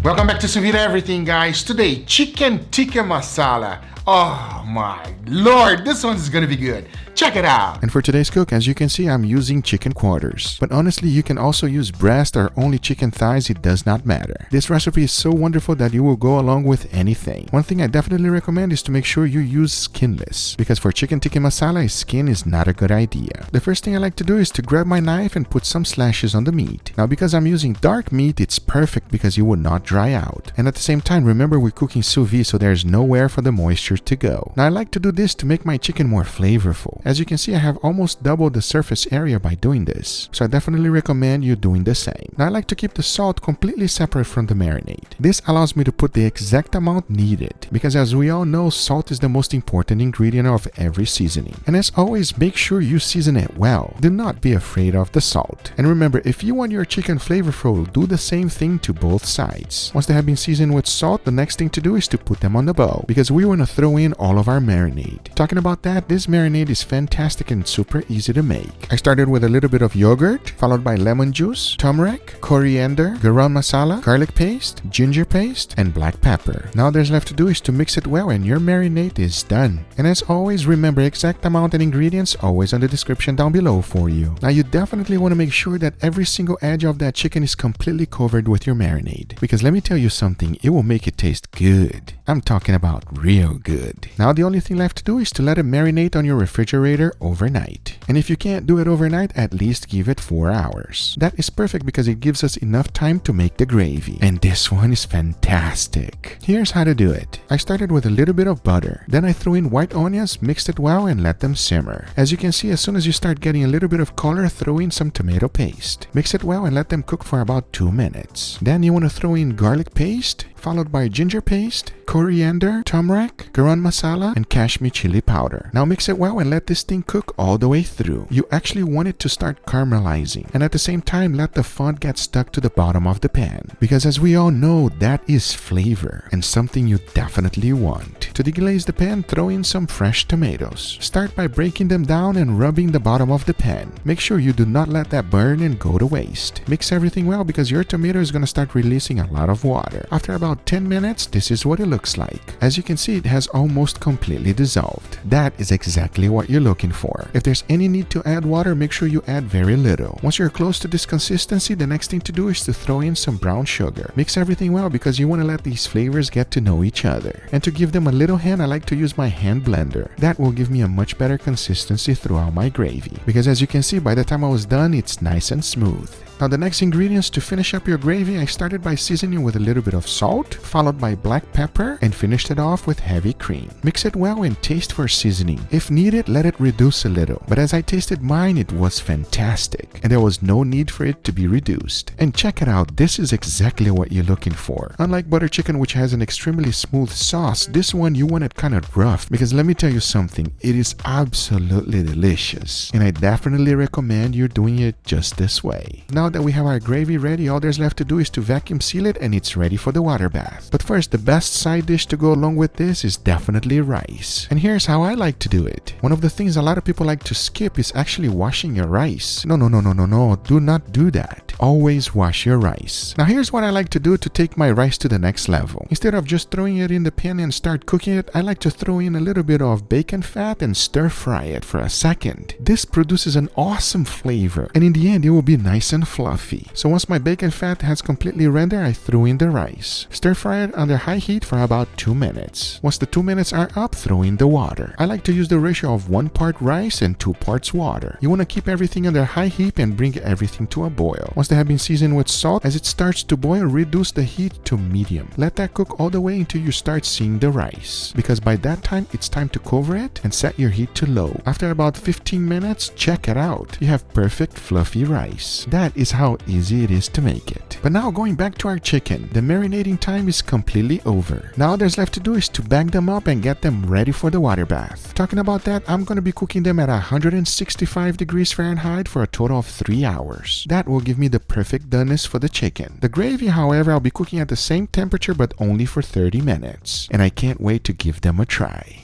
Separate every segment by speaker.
Speaker 1: Welcome back to Sous Vide Everything, guys. Today, chicken tikka masala. Oh my lord, this one is gonna be good. Check it out.
Speaker 2: And for today's cook, as you can see, I'm using chicken quarters. But honestly, you can also use breast or only chicken thighs, it does not matter. This recipe is so wonderful that you will go along with anything. One thing I definitely recommend is to make sure you use skinless, because for chicken tikka masala, skin is not a good idea. The first thing I like to do is to grab my knife and put some slashes on the meat. Now because I'm using dark meat, it's perfect because it will not dry out. And at the same time, remember we're cooking sous vide, so there's nowhere for the moisture to go. Now I like to do this to make my chicken more flavorful. As you can see, I have almost doubled the surface area by doing this, so I definitely recommend you doing the same. Now I like to keep the salt completely separate from the marinade. This allows me to put the exact amount needed, because as we all know, salt is the most important ingredient of every seasoning. And as always, make sure you season it well. Do not be afraid of the salt. And remember, if you want your chicken flavorful, do the same thing to both sides. Once they have been seasoned with salt, the next thing to do is to put them on the bow, because we want to throw in all of our marinade. Talking about that, this marinade is fantastic and super easy to make. I started with a little bit of yogurt, followed by lemon juice, turmeric, coriander, garam masala, garlic paste, ginger paste, and black pepper. Now there's left to do is to mix it well and your marinade is done. And as always, remember exact amount and ingredients always on the description down below for you. Now you definitely want to make sure that every single edge of that chicken is completely covered with your marinade, because let me tell you something, it will make it taste good. I'm talking about real good. Now the only thing left to do is to let it marinate on your refrigerator overnight. And if you can't do it overnight, at least give it 4 hours. That is perfect because it gives us enough time to make the gravy. And this one is fantastic. Here's how to do it. I started with a little bit of butter. Then I threw in white onions, mixed it well, and let them simmer. As you can see, as soon as you start getting a little bit of color, throw in some tomato paste. Mix it well and let them cook for about 2 minutes. Then you want to throw in garlic paste, followed by ginger paste, coriander, turmeric, garam masala, and Kashmir chili powder. Now mix it well and let this thing cook all the way through. You actually want it to start caramelizing, and at the same time let the fond get stuck to the bottom of the pan, because as we all know, that is flavor and something you definitely want. To deglaze the pan, throw in some fresh tomatoes. Start by breaking them down and rubbing the bottom of the pan. Make sure you do not let that burn and go to waste. Mix everything well because your tomato is going to start releasing a lot of water. After about 10 minutes, this is what it looks like. As you can see, it has almost completely dissolved. That is exactly what you're looking for. If there's any need to add water, make sure you add very little. Once you're close to this consistency, the next thing to do is to throw in some brown sugar. Mix everything well because you want to let these flavors get to know each other. And to give them a little hand, I like to use my hand blender. That will give me a much better consistency throughout my gravy, because as you can see, by the time I was done, it's nice and smooth. Now the next ingredients to finish up your gravy, I started by seasoning with a little bit of salt, followed by black pepper, and finished it off with heavy cream. Mix it well and taste for seasoning. If needed, let it reduce a little, but as I tasted mine, it was fantastic, and there was no need for it to be reduced. And check it out, this is exactly what you're looking for. Unlike butter chicken, which has an extremely smooth sauce, this one you want it kind of rough, because let me tell you something, it is absolutely delicious, and I definitely recommend you doing it just this way. Now that we have our gravy ready, all there's left to do is to vacuum seal it and it's ready for the water bath. But first, the best side dish to go along with this is definitely rice. And here's how I like to do it. One of the things a lot of people like to skip is actually washing your rice. No, do not do that. Always wash your rice. Now here's what I like to do to take my rice to the next level. Instead of just throwing it in the pan and start cooking it, I like to throw in a little bit of bacon fat and stir fry it for a second. This produces an awesome flavor, and in the end it will be nice and fluffy. So once my bacon fat has completely rendered, I threw in the rice. Stir fry it under high heat for about 2 minutes. Once the 2 minutes are up, throw in the water. I like to use the ratio of 1 part rice and 2 parts water. You want to keep everything under high heat and bring everything to a boil. Once they have been seasoned with salt, as it starts to boil, reduce the heat to medium. Let that cook all the way until you start seeing the rice, because by that time it's time to cover it and set your heat to low. After about 15 minutes, check it out. You have perfect fluffy rice. That is how easy it is to make it. But now going back to our chicken, the marinating time is completely over. Now all there's left to do is to bag them up and get them ready for the water bath. Talking about that, I'm going to be cooking them at 165 degrees Fahrenheit for a total of 3 hours. That will give me the perfect doneness for the chicken. The gravy, however, I'll be cooking at the same temperature but only for 30 minutes. And I can't wait to give them a try.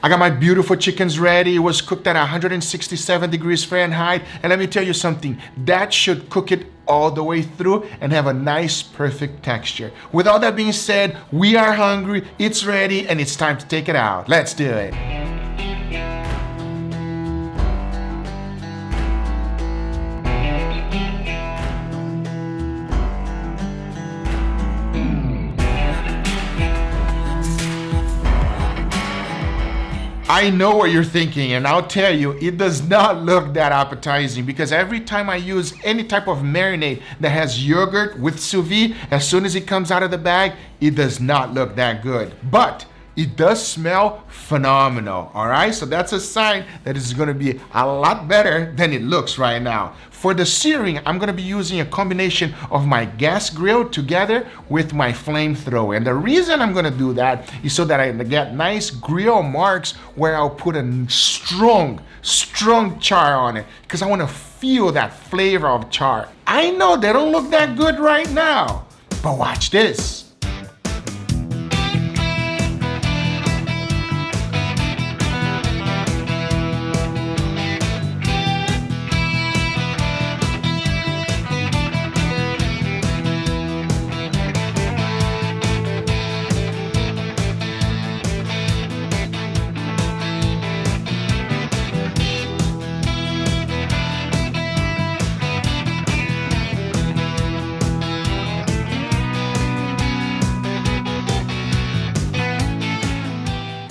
Speaker 1: I got my beautiful chickens ready. It was cooked at 167 degrees Fahrenheit. And let me tell you something, that should cook it all the way through and have a nice, perfect texture. With all that being said, we are hungry, it's ready, and it's time to take it out. Let's do it. I know what you're thinking, and I'll tell you, it does not look that appetizing because every time I use any type of marinade that has yogurt with sous vide, as soon as it comes out of the bag, it does not look that good. But it does smell phenomenal, all right? So that's a sign that it's gonna be a lot better than it looks right now. For the searing, I'm gonna be using a combination of my gas grill together with my flamethrower. And the reason I'm gonna do that is so that I get nice grill marks where I'll put a strong char on it because I wanna feel that flavor of char. I know they don't look that good right now, but watch this.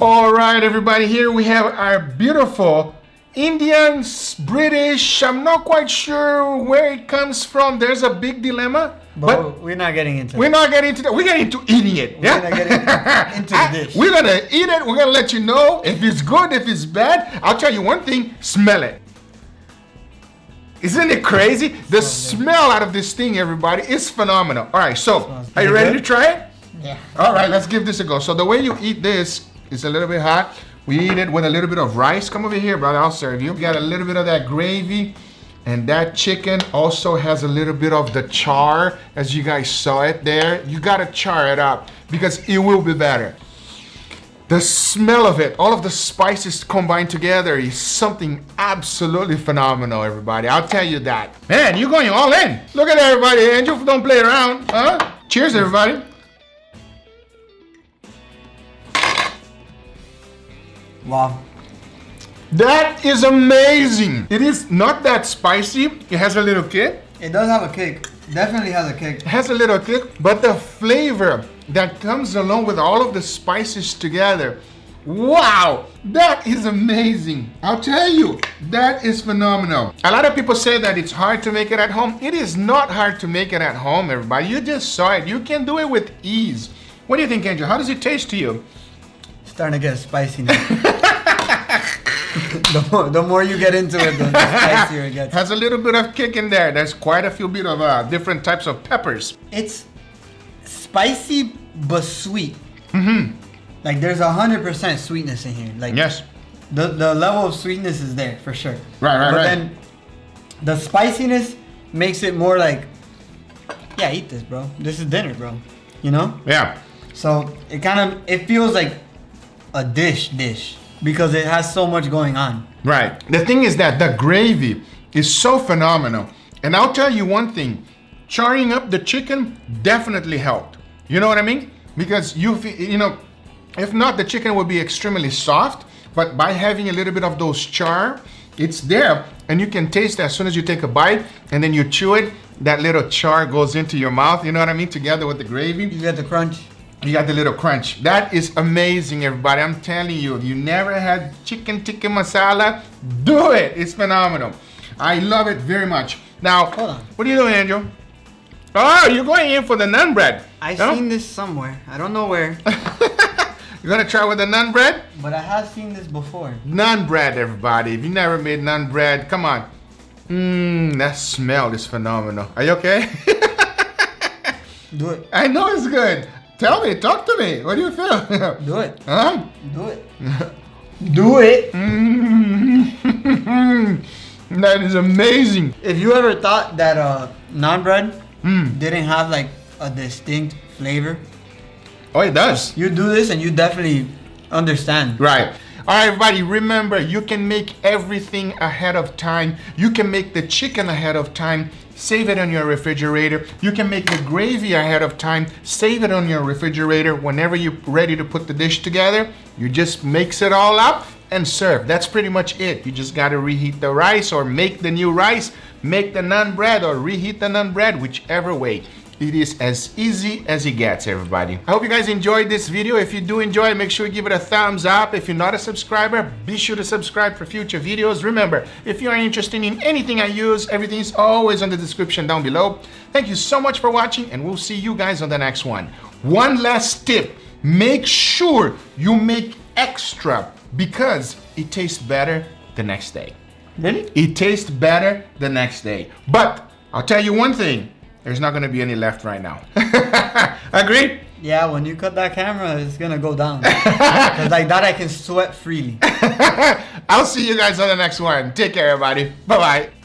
Speaker 1: All right, everybody, here we have our beautiful Indian, British, I'm not quite sure where it comes from. There's a big dilemma.
Speaker 3: But we're not getting into
Speaker 1: We're not getting into that. We're getting into eating it.
Speaker 3: We're not getting into the dish.
Speaker 1: We're going to eat it. We're going to let you know if it's good, if it's bad. I'll tell you one thing, smell it. Isn't it crazy? The smell out of this thing, everybody, is phenomenal. All right, so are you ready to try it?
Speaker 3: Yeah.
Speaker 1: All right, let's give this a go. So the way you eat this, it's a little bit hot. We eat it with a little bit of rice. Come over here, brother. I'll serve you. Got a little bit of that gravy. And that chicken also has a little bit of the char, as you guys saw it there. You got to char it up because it will be better. The smell of it, all of the spices combined together is something absolutely phenomenal, everybody. I'll tell you that. Man, you're going all in. Look at everybody. Angel, don't play around. Huh? Cheers, everybody.
Speaker 3: Wow.
Speaker 1: That is amazing. It is not that spicy. It has a little kick.
Speaker 3: It does have a kick. Definitely has a kick.
Speaker 1: It has a little kick, but the flavor that comes along with all of the spices together, wow, that is amazing. I'll tell you, that is phenomenal. A lot of people say that it's hard to make it at home. It is not hard to make it at home, everybody. You just saw it. You can do it with ease. What do you think, Angel? How does it taste to you?
Speaker 3: Starting to get spicy now. the more you get into it, the spicier it gets.
Speaker 1: Has a little bit of kick in there. There's quite a few bit of different types of peppers.
Speaker 3: It's spicy but sweet. Mm-hmm. Like there's 100% sweetness in here. Like
Speaker 1: yes,
Speaker 3: the level of sweetness is there for sure.
Speaker 1: Right.
Speaker 3: But then the spiciness makes it more like, yeah, eat this, bro. This is dinner, bro. You know?
Speaker 1: Yeah.
Speaker 3: So it feels like a dish because it has so much going on.
Speaker 1: Right. The thing is that the gravy is so phenomenal. And I'll tell you one thing, charring up the chicken definitely helped. You know what I mean? Because you know, if not, the chicken would be extremely soft, but by having a little bit of those char, it's there and you can taste it as soon as you take a bite and then you chew it, that little char goes into your mouth, you know what I mean? Together with the gravy.
Speaker 3: You get the crunch.
Speaker 1: You got the little crunch. That is amazing, everybody. I'm telling you, if you never had chicken tikka masala, do it. It's phenomenal. I love it very much. Now,
Speaker 3: hold on.
Speaker 1: What are you doing, Angel? Oh, you're going in for the naan bread.
Speaker 3: I've seen this somewhere. I don't know where.
Speaker 1: You're gonna try with the naan bread?
Speaker 3: But I have seen this before.
Speaker 1: Naan bread, everybody. If you never made naan bread, come on. That smell is phenomenal. Are you okay?
Speaker 3: Do it.
Speaker 1: I know it's good. Tell me, talk to me. What do you feel?
Speaker 3: Do it.
Speaker 1: Huh?
Speaker 3: Do it. Do it.
Speaker 1: That is amazing.
Speaker 3: If you ever thought that naan bread didn't have like a distinct flavor,
Speaker 1: oh, it does.
Speaker 3: you do this and you definitely understand.
Speaker 1: Right. All right, everybody, remember, you can make everything ahead of time. You can make the chicken ahead of time, save it on your refrigerator. You can make the gravy ahead of time, save it on your refrigerator. Whenever you're ready to put the dish together, you just mix it all up and serve. That's pretty much it. You just gotta reheat the rice or make the new rice, make the naan bread or reheat the naan bread, whichever way. It is as easy as it gets, everybody. I hope you guys enjoyed this video. If you do enjoy it, make sure you give it a thumbs up. If you're not a subscriber, be sure to subscribe for future videos. Remember, if you are interested in anything I use, everything is always on the description down below. Thank you so much for watching, and we'll see you guys on the next one. One last tip, make sure you make extra because it tastes better the next day.
Speaker 3: Really?
Speaker 1: It tastes better the next day. But I'll tell you one thing, there's not gonna be any left right now. Agreed?
Speaker 3: Yeah, when you cut that camera, it's gonna go down. Cause like that I can sweat freely.
Speaker 1: I'll see you guys on the next one. Take care, everybody. Bye-bye.